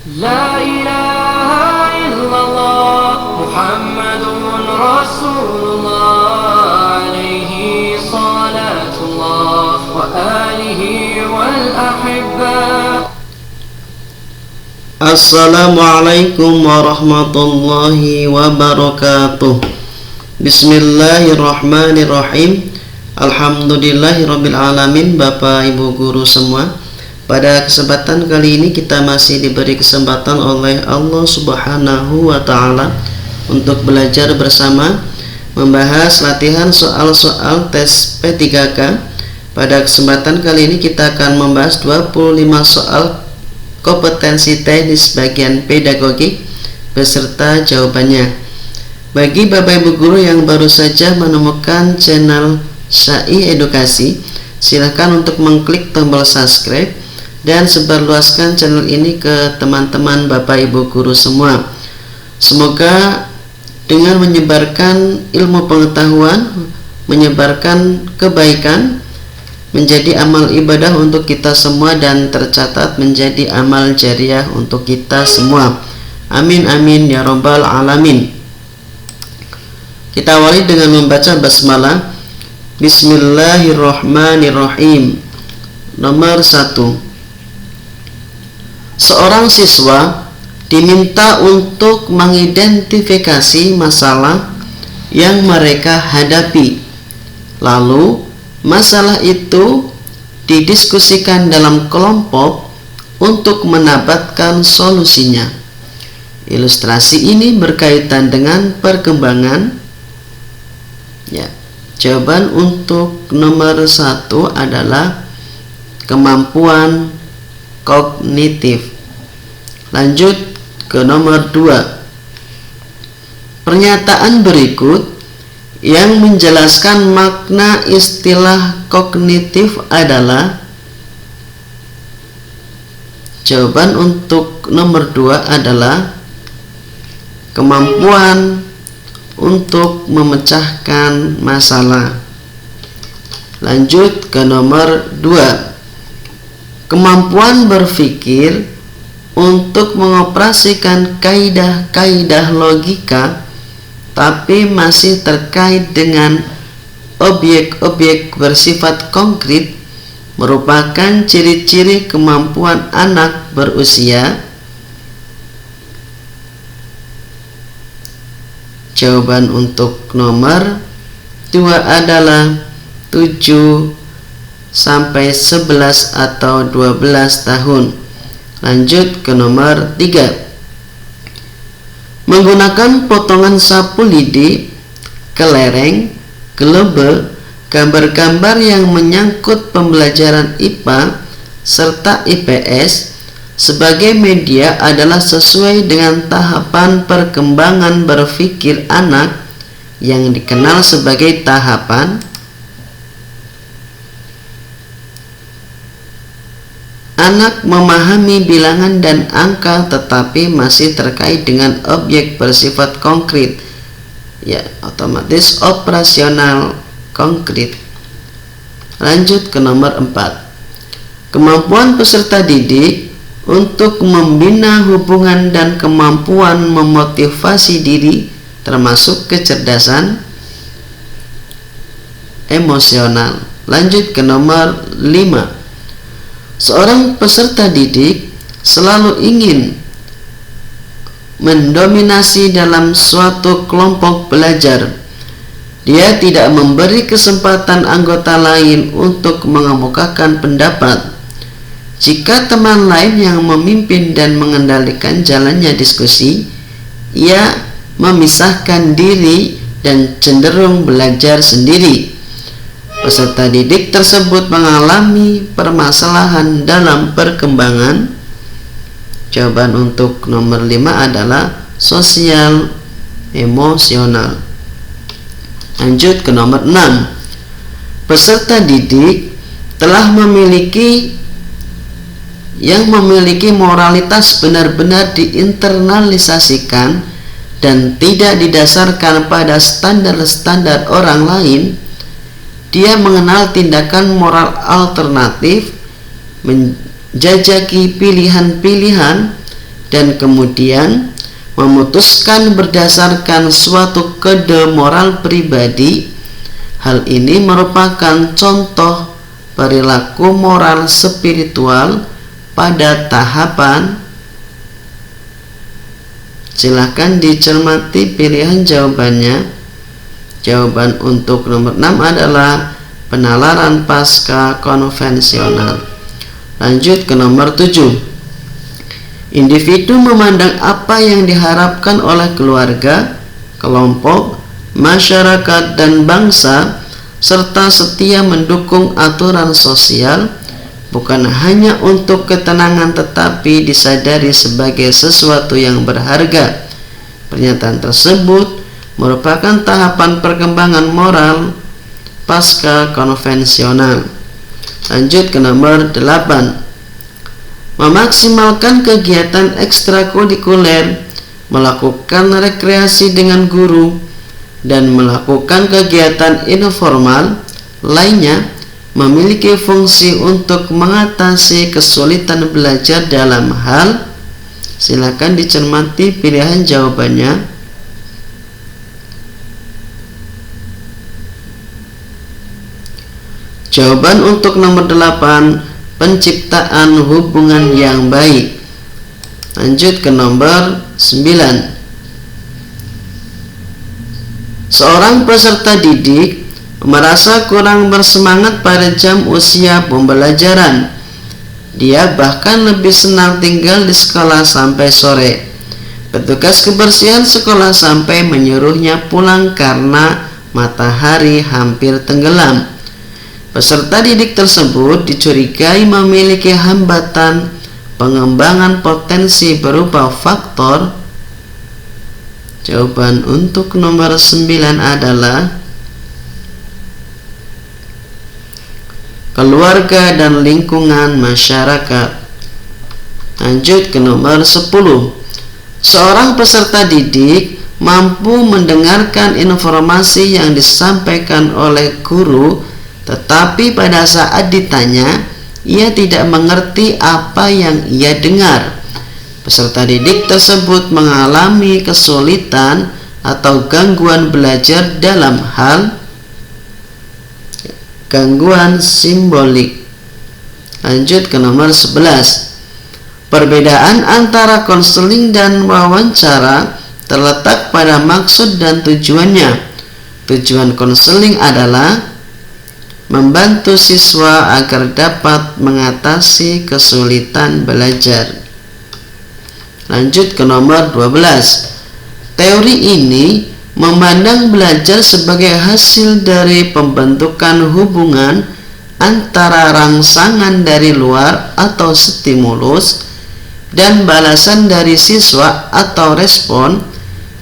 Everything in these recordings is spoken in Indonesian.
La ilaha illallah Muhammadun Rasulullah alaihi salatullah wa alihi wal ahibba. Assalamualaikum warahmatullahi wabarakatuh. Bismillahirrahmanirrahim. Alhamdulillahirabbil alamin. Bapak Ibu guru semua, pada kesempatan kali ini kita masih diberi kesempatan oleh Allah Subhanahu wa taala untuk belajar bersama membahas latihan soal-soal tes P3K. Pada kesempatan kali ini kita akan membahas 25 soal kompetensi teknis bagian pedagogik beserta jawabannya. Bagi Bapak Ibu guru yang baru saja menemukan channel Syai Edukasi, silakan untuk mengklik tombol subscribe dan sebarluaskan channel ini ke teman-teman Bapak Ibu guru semua. Semoga dengan menyebarkan ilmu pengetahuan, menyebarkan kebaikan, menjadi amal ibadah untuk kita semua dan tercatat menjadi amal jariah untuk kita semua. Amin amin ya rabbal alamin. Kita awali dengan membaca basmalah. Bismillahirrahmanirrahim. Nomor 1. Seorang siswa diminta untuk mengidentifikasi masalah yang mereka hadapi. Lalu masalah itu didiskusikan dalam kelompok untuk mendapatkan solusinya. Ilustrasi ini berkaitan dengan perkembangan. Jawaban untuk nomor 1 adalah kemampuan kognitif. Lanjut ke nomor 2. Pernyataan berikut yang menjelaskan makna istilah kognitif adalah. Jawaban untuk nomor 2 adalah kemampuan untuk memecahkan masalah. Lanjut ke nomor 2. Kemampuan berpikir untuk mengoperasikan kaidah-kaidah logika tapi masih terkait dengan objek-objek bersifat konkret merupakan ciri-ciri kemampuan anak berusia. Jawaban untuk nomor 2 adalah 7 sampai 11 atau 12 tahun. Lanjut ke nomor 3. Menggunakan potongan sapu lidi, kelereng, gelebe, gambar-gambar yang menyangkut pembelajaran IPA serta IPS sebagai media adalah sesuai dengan tahapan perkembangan berpikir anak yang dikenal sebagai tahapan anak memahami bilangan dan angka tetapi masih terkait dengan objek bersifat konkret, otomatis operasional konkret. Lanjut ke nomor 4. Kemampuan peserta didik untuk membina hubungan dan kemampuan memotivasi diri termasuk kecerdasan emosional. Lanjut ke nomor 5. Seorang peserta didik selalu ingin mendominasi dalam suatu kelompok belajar. Dia tidak memberi kesempatan anggota lain untuk mengemukakan pendapat. Jika teman lain yang memimpin dan mengendalikan jalannya diskusi, ia memisahkan diri dan cenderung belajar sendiri. Peserta didik tersebut mengalami permasalahan dalam perkembangan. Jawaban untuk nomor 5 adalah sosial emosional. Lanjut ke nomor 6. Peserta didik telah memiliki moralitas benar-benar diinternalisasikan dan tidak didasarkan pada standar-standar orang lain. Dia mengenal tindakan moral alternatif, menjajaki pilihan-pilihan, dan kemudian memutuskan berdasarkan suatu kode moral pribadi. Hal ini merupakan contoh perilaku moral spiritual pada tahapan. Silahkan dicermati pilihan jawabannya. Jawaban untuk nomor 6 adalah penalaran pasca konvensional. Lanjut ke nomor 7. Individu memandang apa yang diharapkan oleh keluarga, kelompok, masyarakat, dan bangsa, serta setia mendukung aturan sosial, bukan hanya untuk ketenangan tetapi disadari sebagai sesuatu yang berharga. Pernyataan tersebut merupakan tahapan perkembangan moral pasca konvensional. Lanjut ke nomor 8. Memaksimalkan kegiatan ekstrakurikuler, melakukan rekreasi dengan guru, dan melakukan kegiatan informal lainnya memiliki fungsi untuk mengatasi kesulitan belajar dalam hal. Silakan dicermati pilihan jawabannya. Jawaban untuk nomor 8, penciptaan hubungan yang baik. Lanjut ke nomor 9. Seorang peserta didik merasa kurang bersemangat pada jam usia pembelajaran. Dia bahkan lebih senang tinggal di sekolah sampai sore. Petugas kebersihan sekolah sampai menyuruhnya pulang karena matahari hampir tenggelam. Peserta didik tersebut dicurigai memiliki hambatan pengembangan potensi berupa faktor. Jawaban untuk nomor 9 adalah keluarga dan lingkungan masyarakat. Lanjut ke nomor 10. Seorang peserta didik mampu mendengarkan informasi yang disampaikan oleh guru, tetapi pada saat ditanya, ia tidak mengerti apa yang ia dengar. Peserta didik tersebut mengalami kesulitan atau gangguan belajar dalam hal gangguan simbolik. Lanjut ke nomor 11. Perbedaan antara konseling dan wawancara terletak pada maksud dan tujuannya. Tujuan konseling adalah membantu siswa agar dapat mengatasi kesulitan belajar. Lanjut ke nomor 12. Teori ini memandang belajar sebagai hasil dari pembentukan hubungan antara rangsangan dari luar atau stimulus dan balasan dari siswa atau respon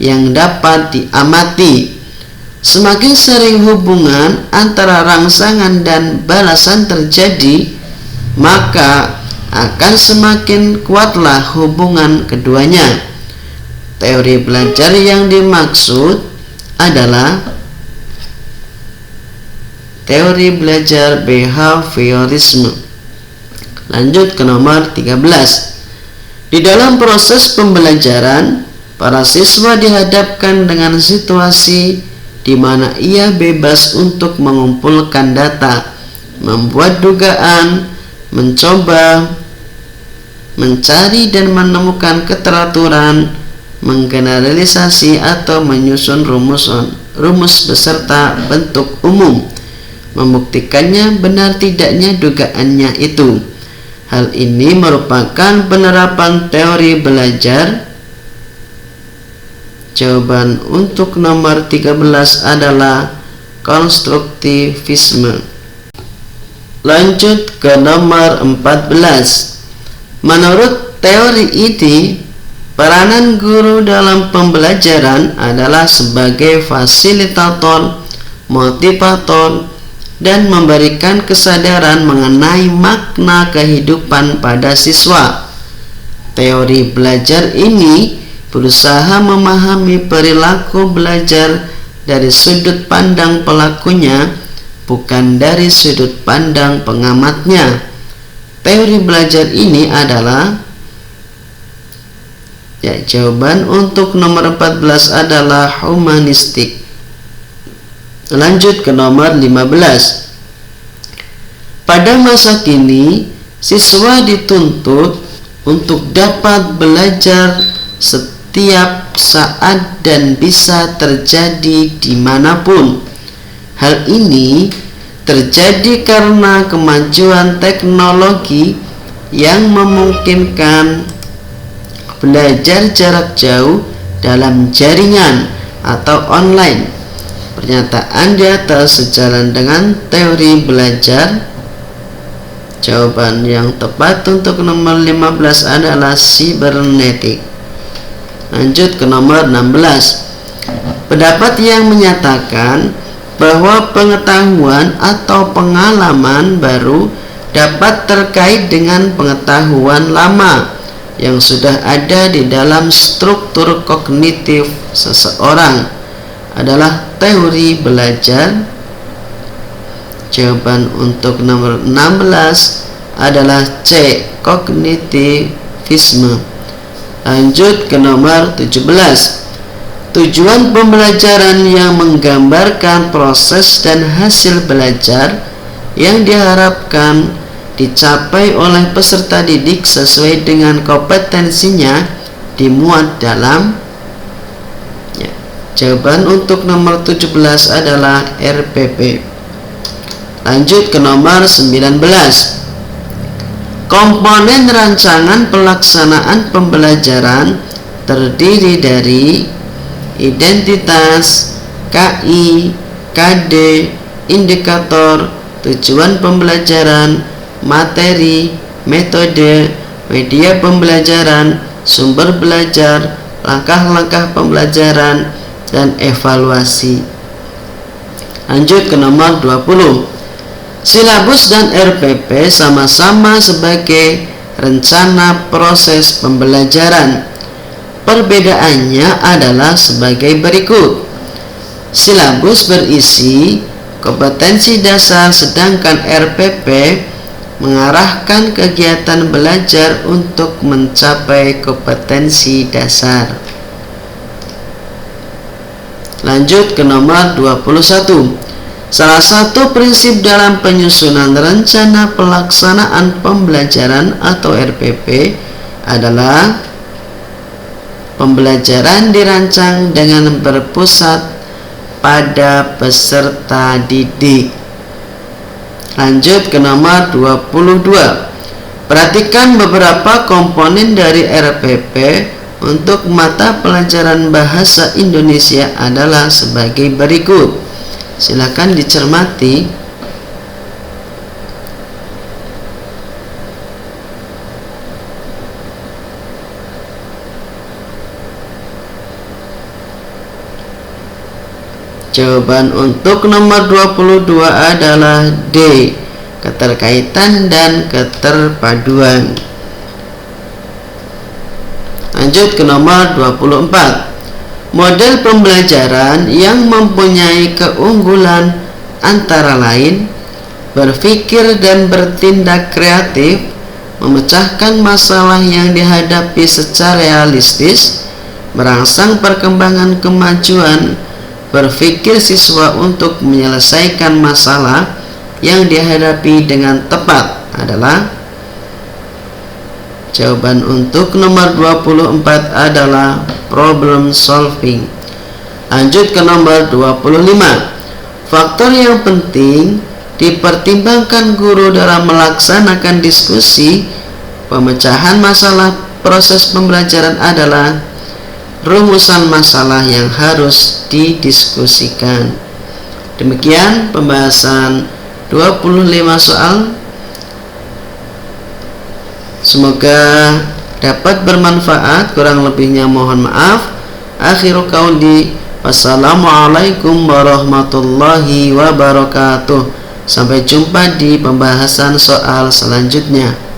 yang dapat diamati. Semakin sering hubungan antara rangsangan dan balasan terjadi, maka akan semakin kuatlah hubungan keduanya. Teori belajar yang dimaksud adalah teori belajar behaviorisme. Lanjut ke nomor 13. Di dalam proses pembelajaran, para siswa dihadapkan dengan situasi di mana ia bebas untuk mengumpulkan data, membuat dugaan, mencoba, mencari dan menemukan keteraturan, menggeneralisasi atau menyusun rumus beserta bentuk umum, membuktikannya benar tidaknya dugaannya itu. Hal ini merupakan penerapan teori belajar. Jawaban untuk nomor 13 adalah konstruktivisme. Lanjut ke nomor 14. Menurut teori ini, peranan guru dalam pembelajaran adalah sebagai fasilitator, motivator, dan memberikan kesadaran mengenai makna kehidupan pada siswa. Teori belajar ini berusaha memahami perilaku belajar dari sudut pandang pelakunya, bukan dari sudut pandang pengamatnya. Teori belajar ini adalah Ya, jawaban untuk nomor 14 adalah humanistik. Lanjut ke nomor 15. Pada masa kini, siswa dituntut untuk dapat belajar setiap saat dan bisa terjadi dimanapun. Hal ini terjadi karena kemajuan teknologi yang memungkinkan belajar jarak jauh dalam jaringan atau online. Pernyataan di atas sejalan dengan teori belajar. Jawaban yang tepat untuk nomor 15 adalah sibernetik. Lanjut ke nomor 16. Pendapat yang menyatakan bahwa pengetahuan atau pengalaman baru dapat terkait dengan pengetahuan lama yang sudah ada di dalam struktur kognitif seseorang adalah teori belajar. Jawaban untuk nomor 16 adalah C, kognitivisme. Lanjut ke nomor 17. Tujuan pembelajaran yang menggambarkan proses dan hasil belajar yang diharapkan dicapai oleh peserta didik sesuai dengan kompetensinya dimuat dalam. Ya, jawaban untuk nomor 17 adalah RPP. Lanjut ke nomor 19. Komponen rancangan pelaksanaan pembelajaran terdiri dari identitas, KI, KD, indikator, tujuan pembelajaran, materi, metode, media pembelajaran, sumber belajar, langkah-langkah pembelajaran, dan evaluasi. Lanjut ke nomor 20. Silabus dan RPP sama-sama sebagai rencana proses pembelajaran. Perbedaannya adalah sebagai berikut. Silabus berisi kompetensi dasar, sedangkan RPP mengarahkan kegiatan belajar untuk mencapai kompetensi dasar. Lanjut ke nomor 21. Salah satu prinsip dalam penyusunan rencana pelaksanaan pembelajaran atau RPP adalah pembelajaran dirancang dengan berpusat pada peserta didik. Lanjut ke nomor 22. Perhatikan beberapa komponen dari RPP untuk mata pelajaran bahasa Indonesia adalah sebagai berikut. Silakan dicermati. Jawaban untuk nomor 22 adalah D, keterkaitan dan keterpaduan. Lanjut ke nomor 24. Model pembelajaran yang mempunyai keunggulan antara lain berpikir dan bertindak kreatif, memecahkan masalah yang dihadapi secara realistis, merangsang perkembangan kemajuan berpikir siswa untuk menyelesaikan masalah yang dihadapi dengan tepat adalah. Jawaban untuk nomor 24 adalah problem solving. Lanjut ke nomor 25. Faktor yang penting dipertimbangkan guru dalam melaksanakan diskusi pemecahan masalah proses pembelajaran adalah rumusan masalah yang harus didiskusikan. Demikian pembahasan 25 soal. Semoga dapat bermanfaat, kurang lebihnya mohon maaf. Akhiru qauli, wassalamualaikum warahmatullahi wabarakatuh. Sampai jumpa di pembahasan soal selanjutnya.